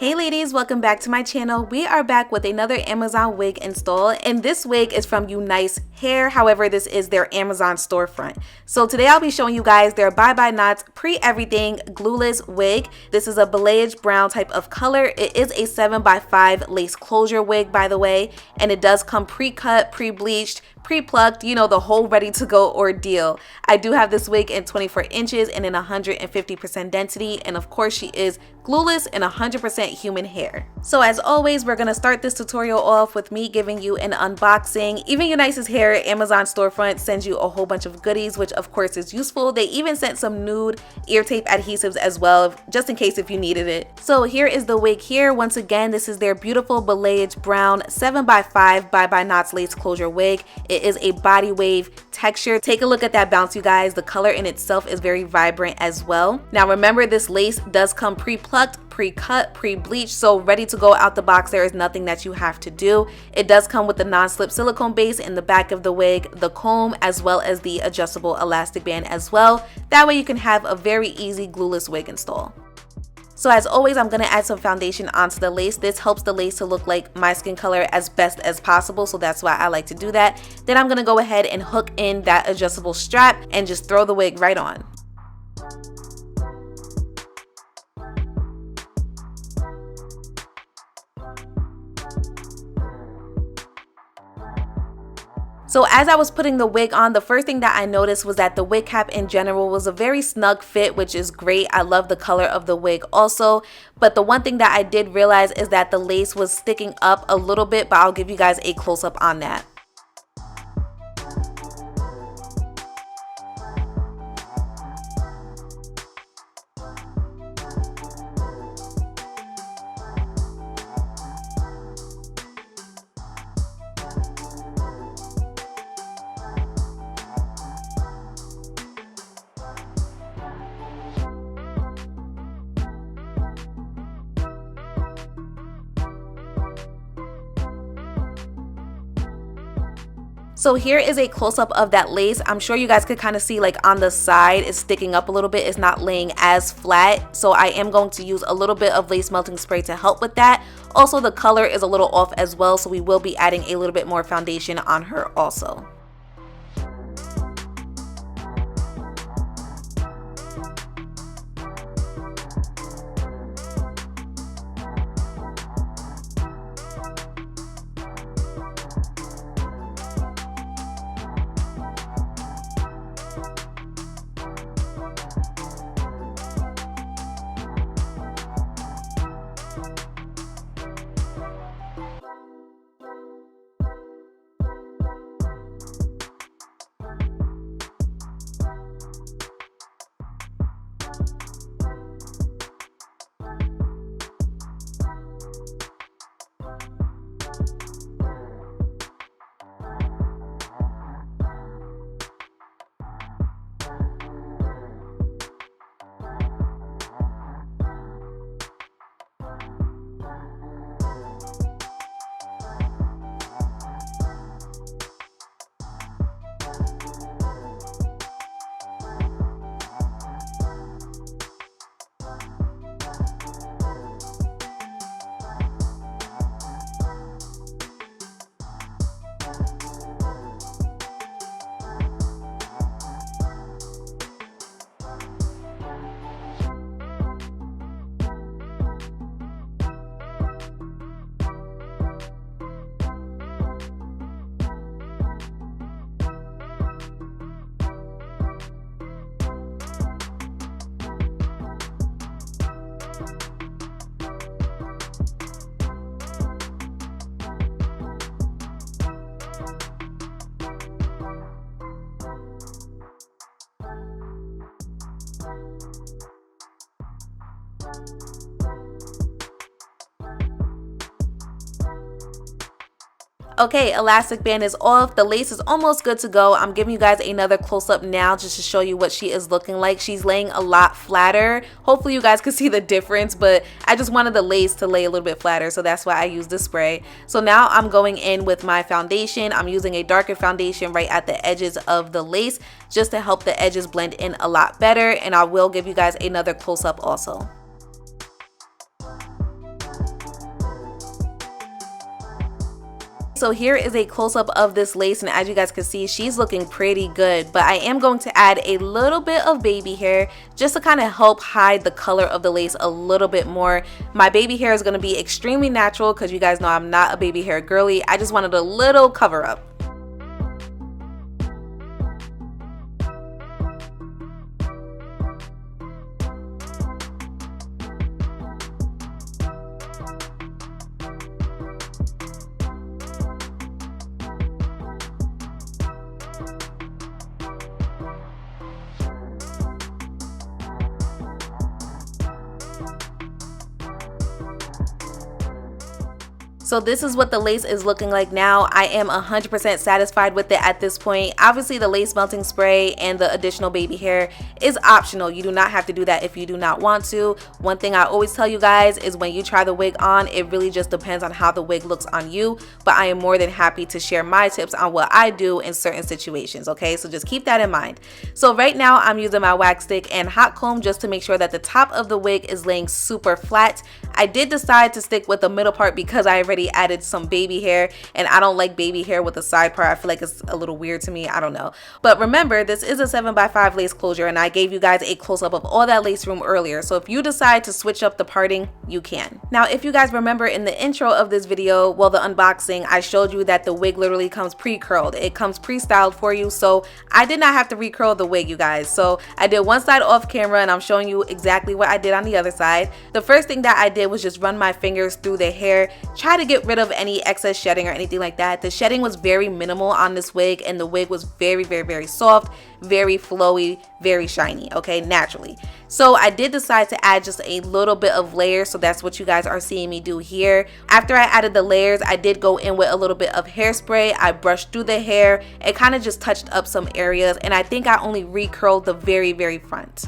Hey ladies, welcome back to my channel. We are back with another Amazon wig install, and this wig is from UNICE Hair. However, this is their Amazon storefront. So today I'll be showing you guys their Bye Bye Knots pre-everything glueless wig. This is a balayage brown type of color. It is a 7x5 lace closure wig, by the way, and it does come pre-cut, pre-bleached, pre-plucked, you know, the whole ready to go ordeal. I do have this wig in 24 inches and in 150% density, and of course she is glueless and 100% human hair. So as always, we're gonna start this tutorial off with me giving you an unboxing. Even UNICE's Hair Amazon storefront sends you a whole bunch of goodies, which of course is useful. They even sent some nude ear tape adhesives as well, just in case if you needed it. So here is the wig here. Once again, this is their beautiful balayage brown 7x5 Bye Bye Knots lace closure wig. It is a body wave texture. Take a look at that bounce, you guys. The color in itself is very vibrant as well. Now remember, this lace does come pre-plucked, pre-cut, pre-bleached, so ready to go out the box. There is nothing that you have to do. It does come with the non-slip silicone base in the back of the wig, the comb, as well as the adjustable elastic band as well. That way you can have a very easy glueless wig install. So as always, I'm going to add some foundation onto the lace. This helps the lace to look like my skin color as best as possible, so that's why I like to do that. Then I'm going to go ahead and hook in that adjustable strap and just throw the wig right on. So as I was putting the wig on, the first thing that I noticed was that the wig cap in general was a very snug fit, which is great. I love the color of the wig also. But the one thing that I did realize is that the lace was sticking up a little bit, but I'll give you guys a close-up on that. So here is a close-up of that lace. I'm sure you guys could kind of see, like, on the side it's sticking up a little bit. It's not laying as flat. So I am going to use a little bit of lace melting spray to help with that. Also, the color is a little off as well, so we will be adding a little bit more foundation on her also. Okay, elastic band is off. The lace is almost good to go. I'm giving you guys another close-up now just to show you what she is looking like. She's laying a lot flatter. Hopefully you guys can see the difference, but I just wanted the lace to lay a little bit flatter, so that's why I used the spray. So now I'm going in with my foundation. I'm using a darker foundation right at the edges of the lace just to help the edges blend in a lot better, and I will give you guys another close-up also. So here is a close-up of this lace, and as you guys can see, she's looking pretty good, but I am going to add a little bit of baby hair just to kind of help hide the color of the lace a little bit more. My baby hair is going to be extremely natural because you guys know I'm not a baby hair girly. I just wanted a little cover up. So this is what the lace is looking like now. I am 100% satisfied with it at this point. Obviously the lace melting spray and the additional baby hair is optional. You do not have to do that if you do not want to. One thing I always tell you guys is when you try the wig on, it really just depends on how the wig looks on you. But I am more than happy to share my tips on what I do in certain situations, okay? So just keep that in mind. So right now I'm using my wax stick and hot comb just to make sure that the top of the wig is laying super flat. I did decide to stick with the middle part because I already added some baby hair, and I don't like baby hair with the side part. I feel like it's a little weird to me. I don't know. But remember, this is a 7x5 lace closure, and I gave you guys a close-up of all that lace room earlier. So if you decide to switch up the parting, you can. Now, if you guys remember in the intro of this video, well, the unboxing, I showed you that the wig literally comes pre-curled. It comes pre-styled for you, so I did not have to recurl the wig, you guys. So I did one side off camera, and I'm showing you exactly what I did on the other side. The first thing that I did was just run my fingers through the hair, try to get rid of any excess shedding or anything like that. The shedding was very minimal on this wig, and the wig was very soft, very flowy, very shiny, okay, naturally. So I did decide to add just a little bit of layers, so that's what you guys are seeing me do here. After I added the layers, I did go in with a little bit of hairspray. I brushed through the hair and kind of just touched up some areas, and I think I only recurled the very front.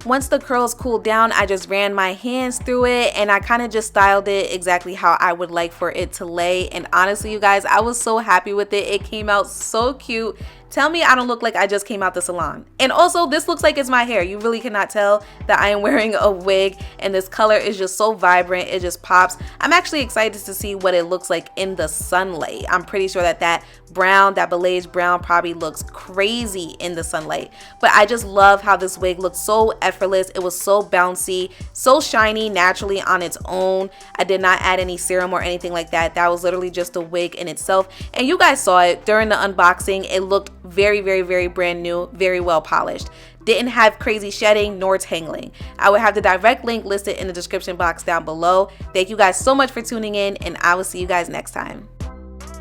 Once the curls cooled down, I just ran my hands through it and I kind of just styled it exactly how I would like for it to lay. And honestly, you guys, I was so happy with it. It came out so cute. Tell me I don't look like I just came out the salon. And also, this looks like it's my hair. You really cannot tell that I am wearing a wig, and this color is just so vibrant. It just pops. I'm actually excited to see what it looks like in the sunlight. I'm pretty sure that that brown, that Balayage brown probably looks crazy in the sunlight. But I just love how this wig looks so effortless. It was so bouncy, so shiny naturally on its own. I did not add any serum or anything like that. That was literally just a wig in itself. And you guys saw it during the unboxing. It looked very brand new, very well polished. Didn't have crazy shedding nor tangling. I will have the direct link listed in the description box down below. Thank you guys so much for tuning in, and I will see you guys next time.